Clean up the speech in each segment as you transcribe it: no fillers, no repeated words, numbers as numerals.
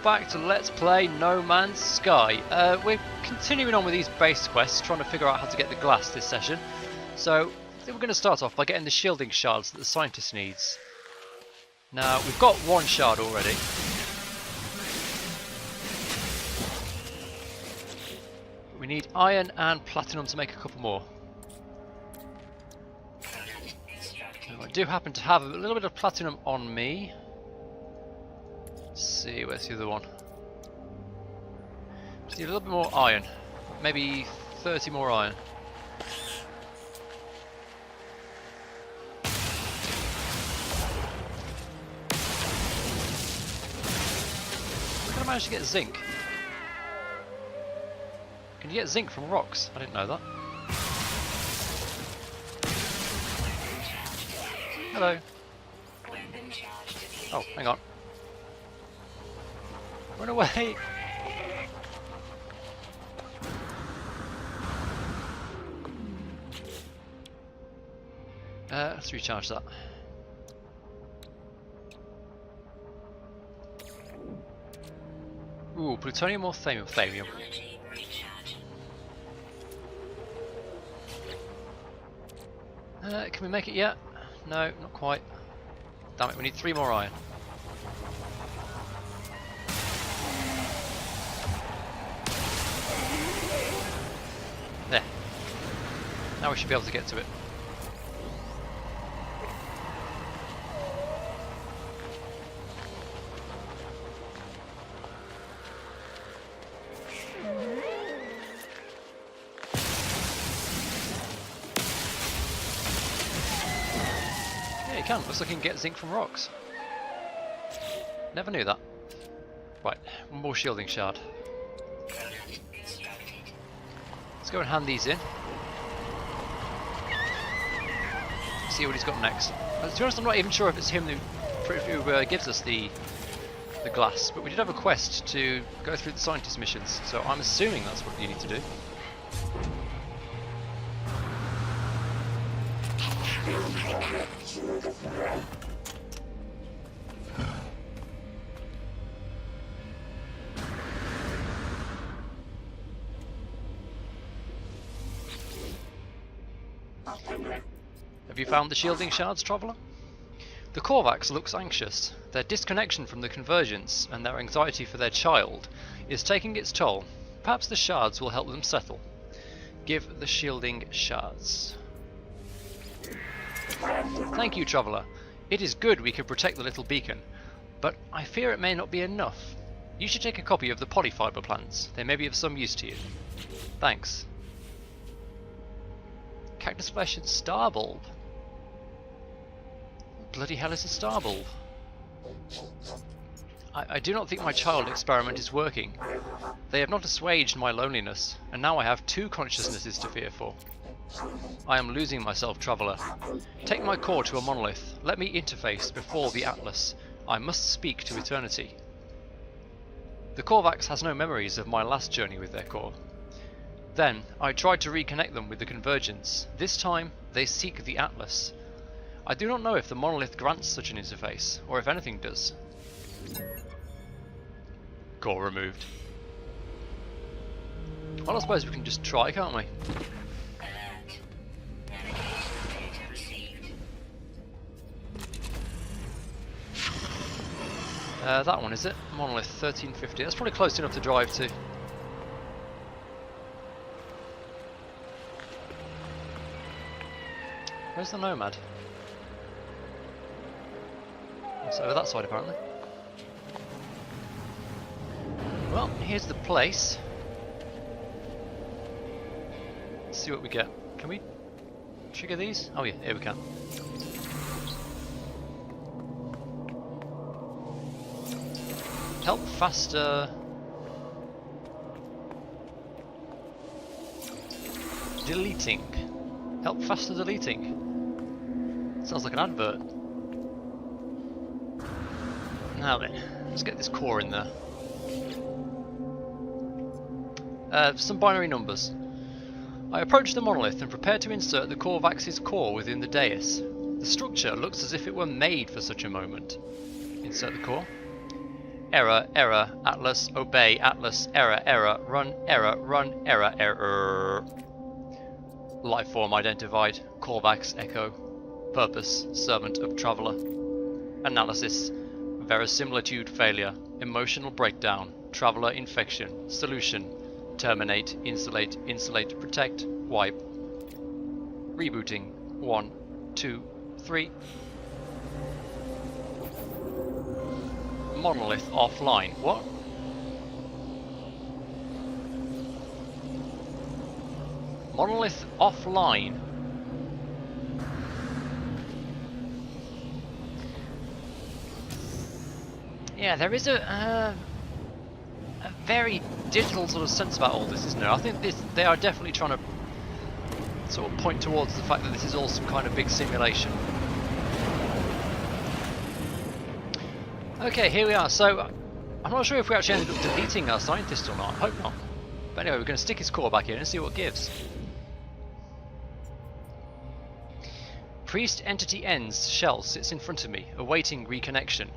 back to Let's Play No Man's Sky. We're continuing on with these base quests, trying to figure out how to get the glass this session. So, I think we're going to start off by getting the shielding shards that the scientist needs. Now, we've got one shard already. We need iron and platinum to make a couple more. Now, I do happen to have a little bit of platinum on me. Let's see, where's the other one? Just need a little bit more iron. Maybe 30 more iron. We're going to manage to get zinc. Can you get zinc from rocks? I didn't know that. Hello. Oh, hang on. Run away! Let's recharge that. Ooh, plutonium or thamium? Can we make it yet? No, not quite. Damn it, we need 3 more iron. There. Now we should be able to get to it. Yeah, you can. Looks like you can get zinc from rocks. Never knew that. Right, one more shielding shard. Let's go and hand these in. See what he's got next. To be honest, I'm not even sure if it's him who gives us the glass, but we did have a quest to go through the scientist missions, so I'm assuming that's what you need to do. Have you found the shielding shards, Traveller? The Korvax looks anxious. Their disconnection from the convergence and their anxiety for their child is taking its toll. Perhaps the shards will help them settle. Give the shielding shards. Thank you, Traveller. It is good we could protect the little beacon, but I fear it may not be enough. You should take a copy of the polyfiber plants. They may be of some use to you. Thanks. Cactus flesh and star bulb. Bloody hell is a star bulb? I do not think my child experiment is working. They have not assuaged my loneliness, and now I have 2 consciousnesses to fear for. I am losing myself, Traveller. Take my core to a monolith. Let me interface before the Atlas. I must speak to eternity. The Korvax has no memories of my last journey with their core. Then, I tried to reconnect them with the convergence. This time, they seek the Atlas. I do not know if the monolith grants such an interface, or if anything does. Core removed. Well, I suppose we can just try, can't we? That one, is it? Monolith 1350. That's probably close enough to drive to. Where's the Nomad? It's over that side, apparently. Well, here's the place. Let's see what we get. Can we trigger these? Oh yeah, here we can. Help faster. Deleting. Help faster deleting. Sounds like an advert. Now then, let's get this core in there. Some binary numbers. I approach the monolith and prepare to insert the Korvax's core within the dais. The structure looks as if it were made for such a moment. Insert the core. Error, error, Atlas, obey, Atlas, error, error, run, error, error. Life form identified, Korvax echo. Purpose, servant of traveller. Analysis, verisimilitude failure, emotional breakdown, traveller infection. Solution, terminate, insulate, insulate, protect, wipe. Rebooting, 1, 2, 3. Monolith offline. What? Monolith offline? Yeah, there is a very digital sort of sense about all this, isn't there? I think they are definitely trying to sort of point towards the fact that this is all some kind of big simulation. Okay, here we are. So, I'm not sure if we actually ended up deleting our scientist or not. I hope not. But anyway, we're going to stick his core back in and see what it gives. Priest entity ends. Shell sits in front of me, awaiting reconnection.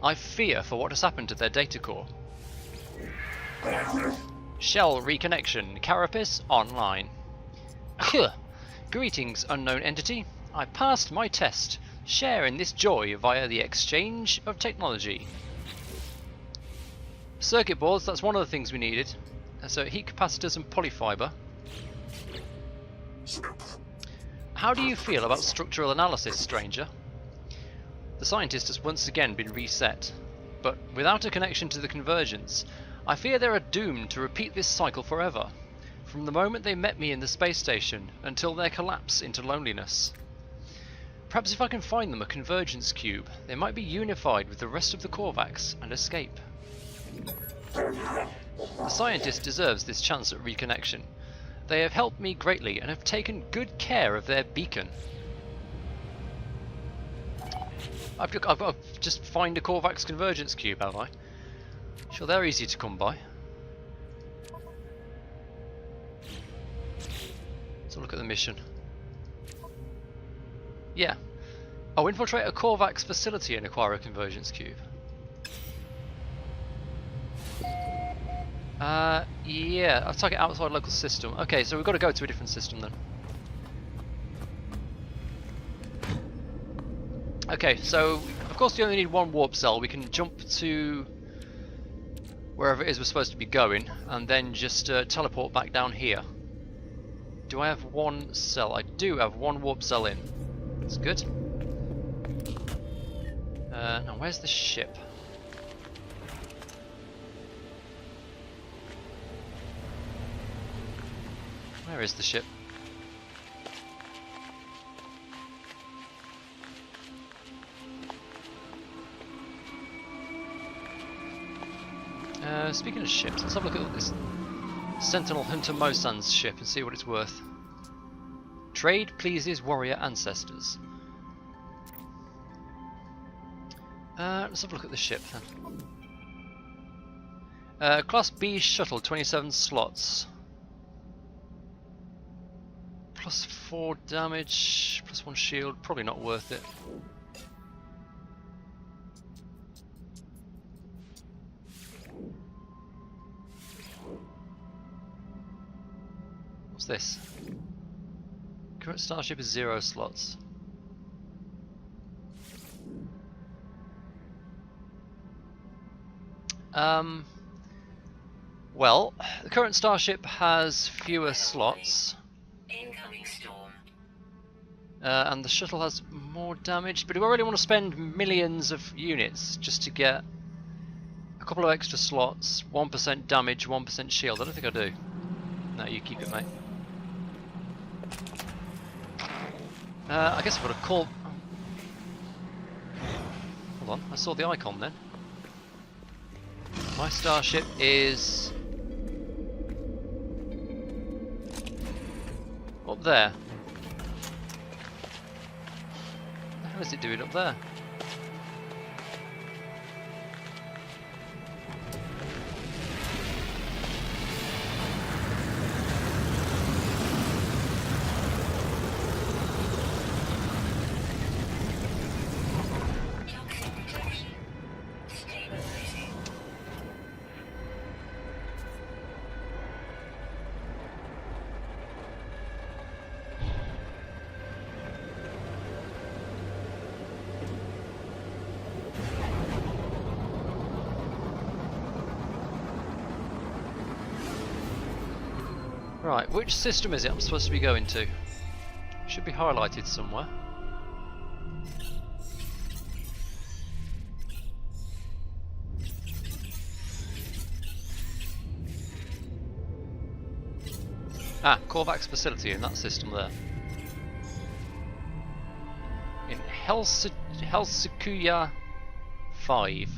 I fear for what has happened to their data core. Shell reconnection. Carapace online. Greetings, unknown entity. I passed my test. Share in this joy via the exchange of technology. Circuit boards, that's one of the things we needed. So heat capacitors and polyfiber. How do you feel about structural analysis, stranger? The scientist has once again been reset, but without a connection to the convergence, I fear they are doomed to repeat this cycle forever, from the moment they met me in the space station until their collapse into loneliness. Perhaps if I can find them a convergence cube, they might be unified with the rest of the Korvax and escape. The scientist deserves this chance at reconnection. They have helped me greatly and have taken good care of their beacon. I've got to just find a Korvax convergence cube, have I? Sure, they're easy to come by. Let's look at the mission. Yeah. Oh, infiltrate a Korvax facility and acquire a convergence cube. Yeah, I'll target outside local system. Okay, so we've got to go to a different system then. Okay, so of course we only need one warp cell. We can jump to wherever it is we're supposed to be going and then just teleport back down here. Do I have one cell? I do have one warp cell in. That's good. Now where's the ship? Where is the ship? Speaking of ships, let's have a look at this Sentinel Hunter Mosan's ship and see what it's worth. Trade pleases warrior ancestors. Let's have a look at the ship then. Class B shuttle, 27 slots. Plus 4 damage, plus 1 shield, probably not worth it. What's this? Current starship is 0 slots. Well, the current starship has fewer slots. Incoming storm. And the shuttle has more damage, but do I really want to spend millions of units just to get a couple of extra slots, 1% damage, 1% shield? I don't think I do. No, you keep it, mate. I guess I've got to call... Hold on, I saw the icon then. My starship is... up there. What the hell is it doing up there? Right, which system is it I'm supposed to be going to? Should be highlighted somewhere. Ah, Korvax facility in that system there. In Helsikuya 5.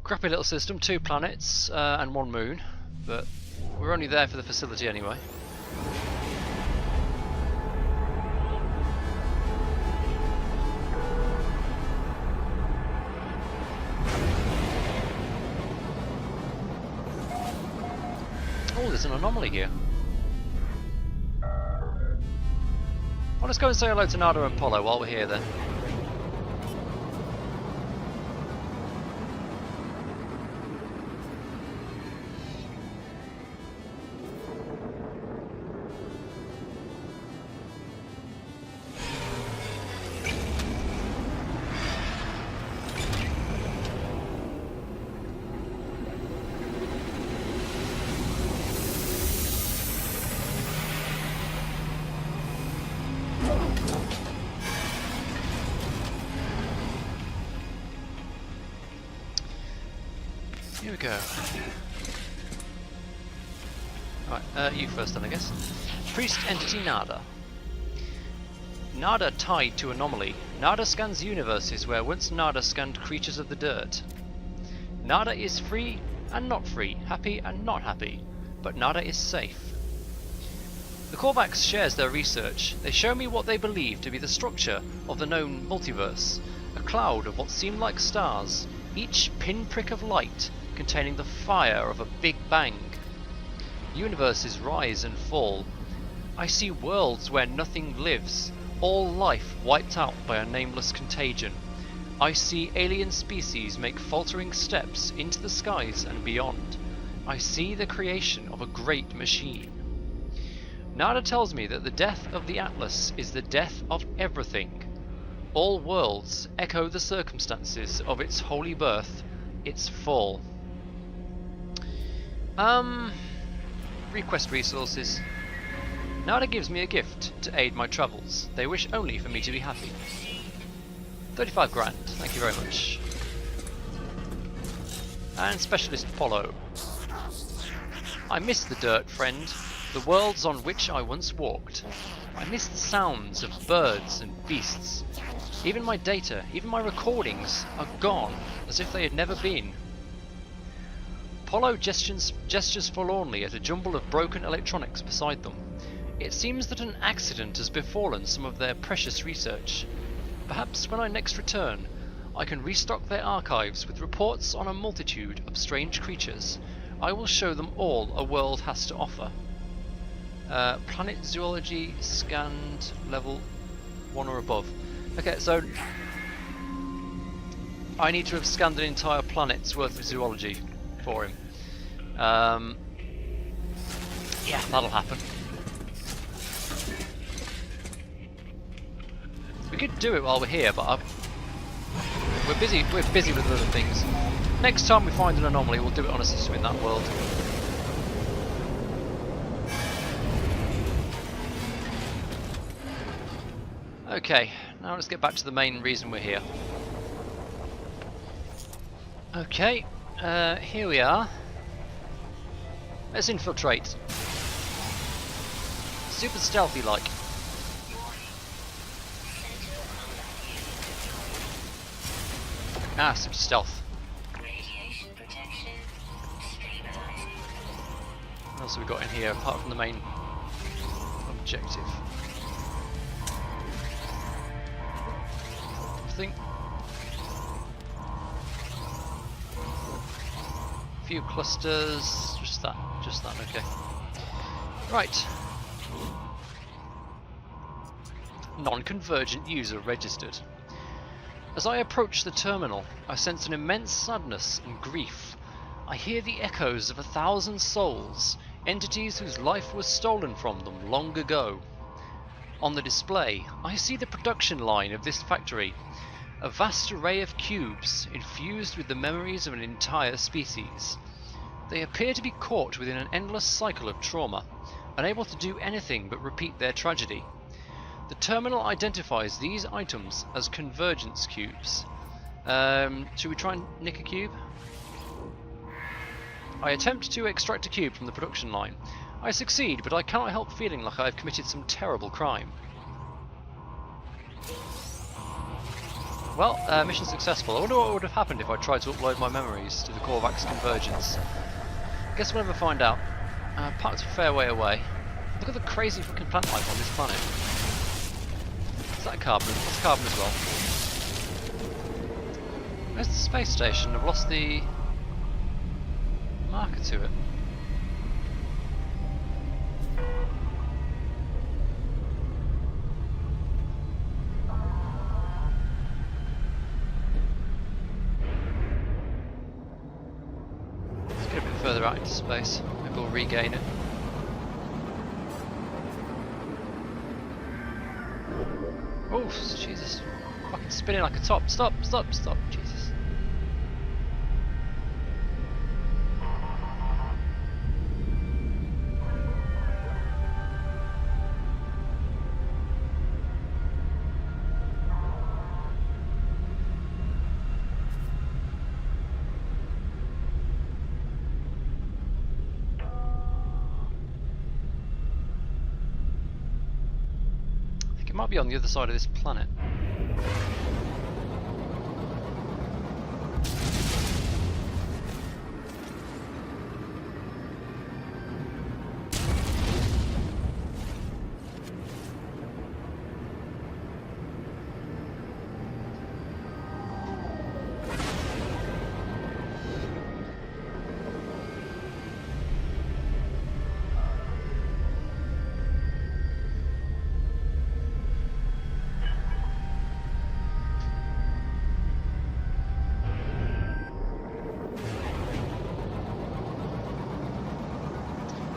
Crappy little system, 2 planets and 1 moon, but we're only there for the facility anyway. Oh, there's an anomaly here. Well, let's go and say hello to Nada and Polo while we're here then. Here we go. Right, you first then, I guess. Priest Entity Nada. Nada tied to anomaly. Nada scans universes where once Nada scanned creatures of the dirt. Nada is free and not free, happy and not happy, but Nada is safe. The Korvax shares their research. They show me what they believe to be the structure of the known multiverse, a cloud of what seem like stars, each pinprick of light containing the fire of a big bang. Universes rise and fall. I see worlds where nothing lives, all life wiped out by a nameless contagion. I see alien species make faltering steps into the skies and beyond. I see the creation of a great machine. Nada tells me that the death of the Atlas is the death of everything. All worlds echo the circumstances of its holy birth, its fall. Request resources. Nada gives me a gift to aid my travels. They wish only for me to be happy. 35 grand, thank you very much. And Specialist Polo. I miss the dirt, friend. The worlds on which I once walked. I miss the sounds of birds and beasts. Even my data, even my recordings, are gone, as if they had never been. Polo gestures forlornly at a jumble of broken electronics beside them. It seems that an accident has befallen some of their precious research. Perhaps when I next return, I can restock their archives with reports on a multitude of strange creatures. I will show them all a world has to offer. Planet zoology scanned level 1 or above. Okay, so I need to have scanned an entire planet's worth of zoology for him. Yeah, that'll happen. We could do it while we're here, but we're busy with other things. Next time we find an anomaly, we'll do it on a system in that world. Okay, now let's get back to the main reason we're here. Okay, here we are. Let's infiltrate. Super stealthy like. Ah, super stealth. Radiation protection stabilized. What else have we got in here apart from the main objective? Nothing. A few clusters, just that, okay. Right. Non-convergent user registered. As I approach the terminal, I sense an immense sadness and grief. I hear the echoes of 1,000 souls, entities whose life was stolen from them long ago. On the display, I see the production line of this factory. A vast array of cubes, infused with the memories of an entire species. They appear to be caught within an endless cycle of trauma, unable to do anything but repeat their tragedy. The terminal identifies these items as convergence cubes. Should we try and nick a cube? I attempt to extract a cube from the production line. I succeed, but I cannot help feeling like I have committed some terrible crime. Well, mission successful. I wonder what would have happened if I tried to upload my memories to the Korvax convergence. Guess we'll never find out. Parked a fair way away. Look at the crazy fucking plant life on this planet. Is that carbon? That's carbon as well. Where's the space station? I've lost the marker to it. Let's get a bit further out into space. Maybe we'll regain it. Oh, Jesus. Fucking spinning like a top. Stop, stop, stop. Jesus. It might be on the other side of this planet.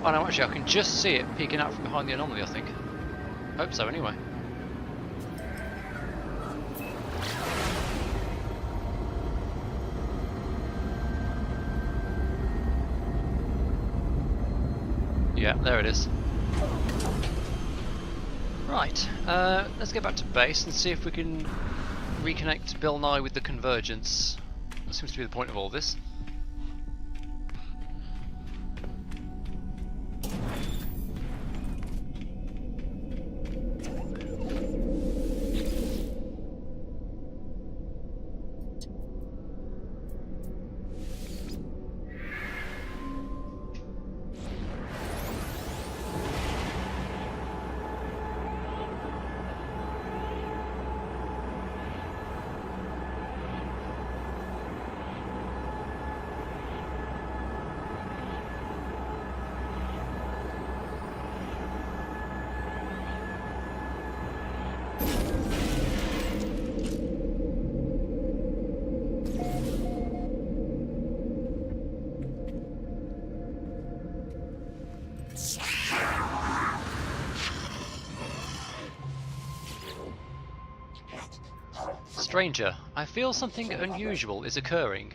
Oh no, actually I can just see it peeking out from behind the anomaly, I think. Hope so, anyway. Yeah, there it is. Right, let's get back to base and see if we can reconnect Bill Nye with the convergence. That seems to be the point of all this. Stranger, I feel something unusual is occurring.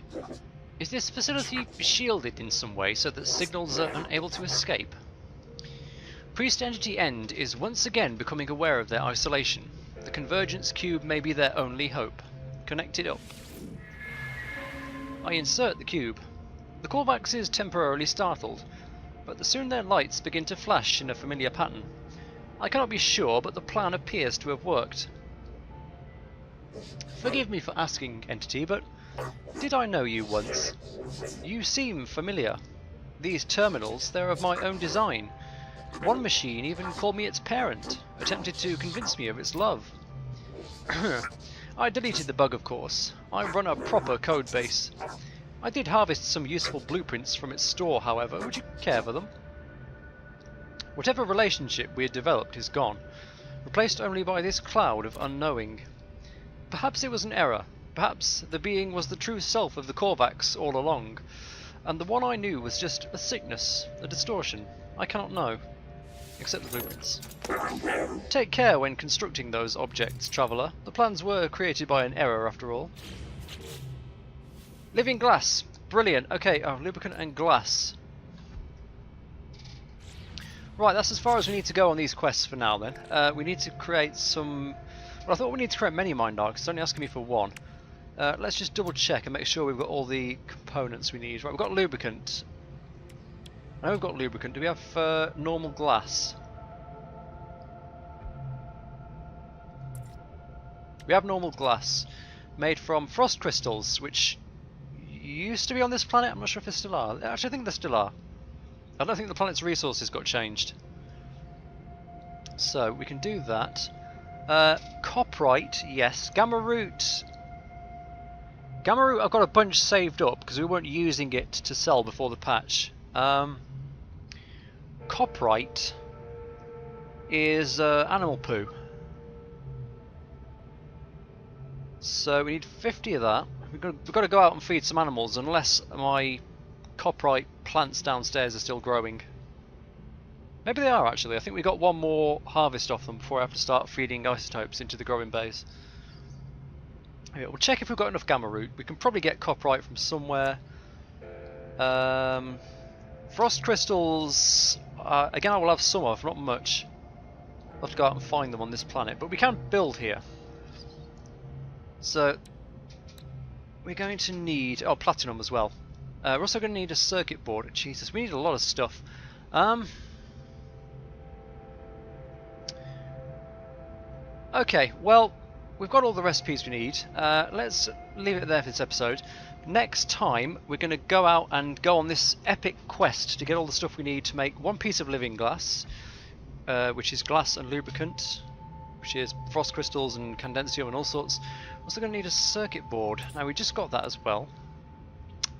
Is this facility shielded in some way so that signals are unable to escape? Priest Entity End is once again becoming aware of their isolation. The convergence cube may be their only hope. Connect it up. I insert the cube. The Korvax is temporarily startled, but soon their lights begin to flash in a familiar pattern. I cannot be sure, but the plan appears to have worked. Forgive me for asking, Entity, but did I know you once? You seem familiar. These terminals, they're of my own design. One machine even called me its parent, attempted to convince me of its love. I deleted the bug, of course. I run a proper code base. I did harvest some useful blueprints from its store, however. Would you care for them? Whatever relationship we had developed is gone, replaced only by this cloud of unknowing. Perhaps it was an error. Perhaps the being was the true self of the Korvax all along, and the one I knew was just a sickness, a distortion. I cannot know. Accept the blueprints. Take care when constructing those objects, Traveller. The plans were created by an error, after all. Living glass. Brilliant. Okay, lubricant and glass. Right, that's as far as we need to go on these quests for now then. We need to create some... Well, I thought we need to create many mind arcs. It's only asking me for one. Let's just double check and make sure we've got all the components we need. Right, we've got lubricant. I know we've got lubricant. Do we have normal glass? We have normal glass made from frost crystals, which used to be on this planet. I'm not sure if they still are. Actually, I think they still are. I don't think the planet's resources got changed. So we can do that. Coprite, yes. Gamma root. Gamma root, I've got a bunch saved up because we weren't using it to sell before the patch. Coprite is animal poo. So we need 50 of that. We've got to go out and feed some animals unless my coprite plants downstairs are still growing. Maybe they are actually. I think we got one more harvest off them before I have to start feeding isotopes into the growing bays. Okay, we'll check if we've got enough gamma root. We can probably get coprite from somewhere. Frost crystals, again I will have some of, not much. I'll have to go out and find them on this planet, but we can build here. So we're going to need, platinum as well. We're also going to need a circuit board. Jesus, we need a lot of stuff. Okay, well, we've got all the recipes we need. Let's leave it there for this episode. Next time, we're going to go out and go on this epic quest to get all the stuff we need to make one piece of living glass, which is glass and lubricant, which is frost crystals and condensium and all sorts. We're also going to need a circuit board. Now, we just got that as well.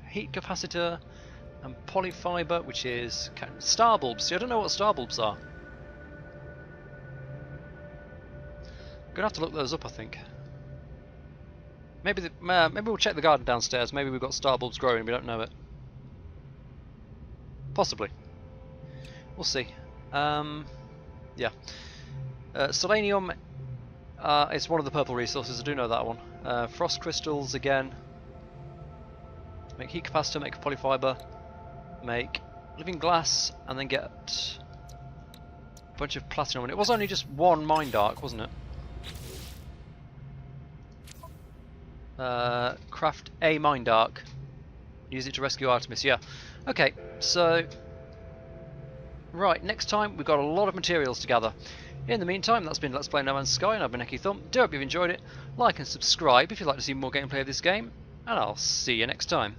Heat capacitor and polyfiber, which is star bulbs. See, I don't know what star bulbs are. I'm gonna have to look those up, I think. Maybe we'll check the garden downstairs. Maybe we've got star bulbs growing. We don't know it. Possibly. We'll see. Yeah. Selenium is one of the purple resources. I do know that one. Frost crystals again. Make heat capacitor, make a polyfiber, make living glass, and then get a bunch of platinum. And it was only just one mind arc, wasn't it? Craft a mind arc. Use it to rescue Artemis. Yeah. Okay. So, right. Next time we've got a lot of materials to gather. In the meantime, that's been Let's Play No Man's Sky, and I've been Eki Thumb. Do hope you've enjoyed it. Like and subscribe if you'd like to see more gameplay of this game, and I'll see you next time.